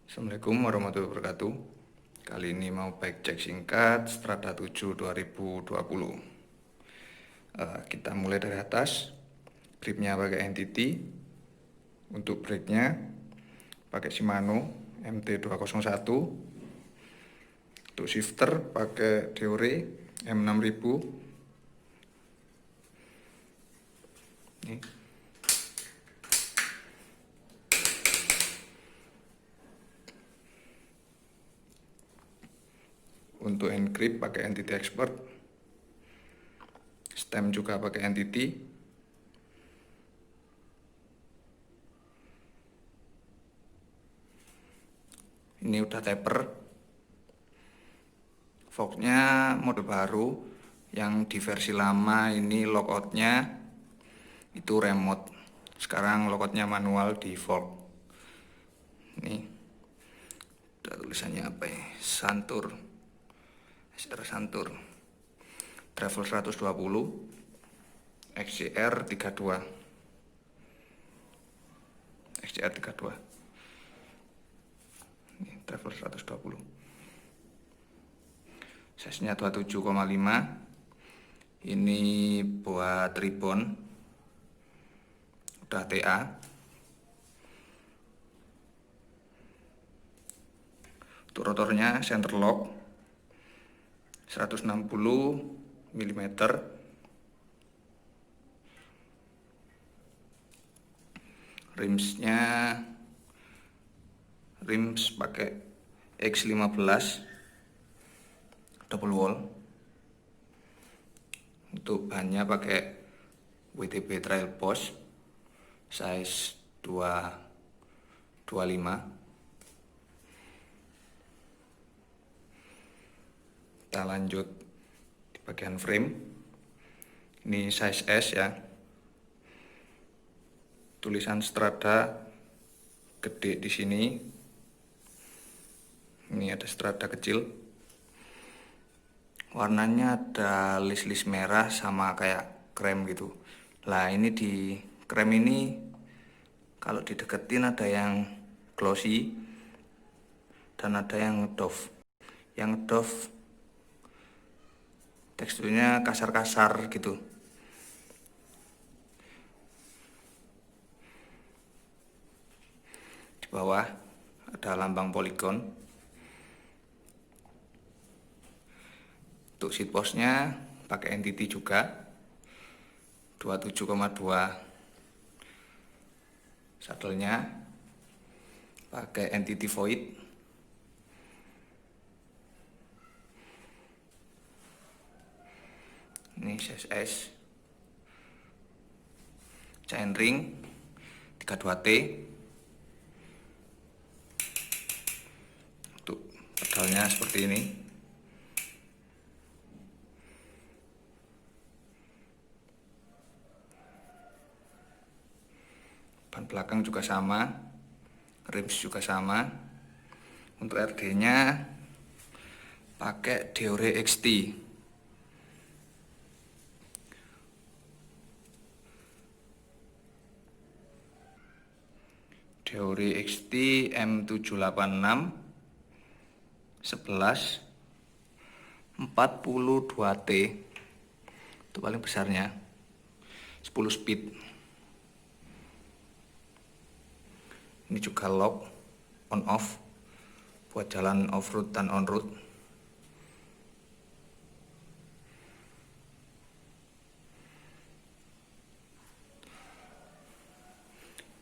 Assalamualaikum warahmatullahi wabarakatuh. Kali ini mau back cek singkat Strada 7 2020. Kita mulai dari atas. Gripnya pakai Entity. Untuk brake-nya pakai Shimano MT201. Untuk shifter pakai Deore M6000. Ini. Untuk hand grip pakai Entity Expert. Stem juga pakai Entity. Ini udah taper. Forknya mode baru. Yang di versi lama ini lockoutnya itu remote. Sekarang lockoutnya manual di fork. Ini udah tulisannya apa ya? Santur. SR Santur. Travel 120. XCR 32. XCR 32. Ini Travel 120. Size-nya 27,5. Ini buat ribbon. Udah TA. Untuk rotornya center lock 160 mm. Rims pakai X15 double wall. Untuk bannya pakai WTB Trail Post size 225. Kita lanjut di bagian frame. Ini size S ya. Tulisan Strada gede di sini. Ini ada Strada kecil. Warnanya ada list-list merah sama kayak krem gitu. Lah ini di krem ini kalau dideketin ada yang glossy dan ada yang doff. Yang doff teksturnya kasar-kasar gitu. Di bawah ada lambang Polygon. Untuk seat postnya pakai Entity juga 27,2. Saddle-nya pakai Entity Void. Ini size S. Chainring 32T. Untuk pedalnya seperti ini. Ban belakang juga sama, rims juga sama. Untuk RD-nya pakai Deore XT. Deore XT M786 11 42T. Itu paling besarnya. 10 speed. Ini juga lock on off buat jalan off road dan on road.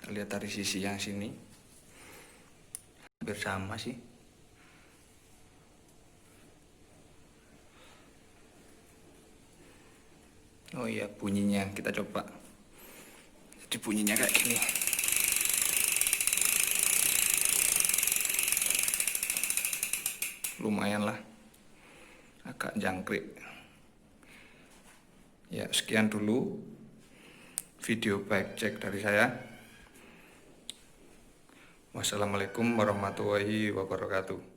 Kita lihat dari sisi yang sini hampir sama sih. Oh iya, bunyinya kita coba. Jadi bunyinya kayak gini. Lumayan lah, agak jangkrik ya. Sekian dulu video back cek dari saya. Wassalamualaikum warahmatullahi wabarakatuh.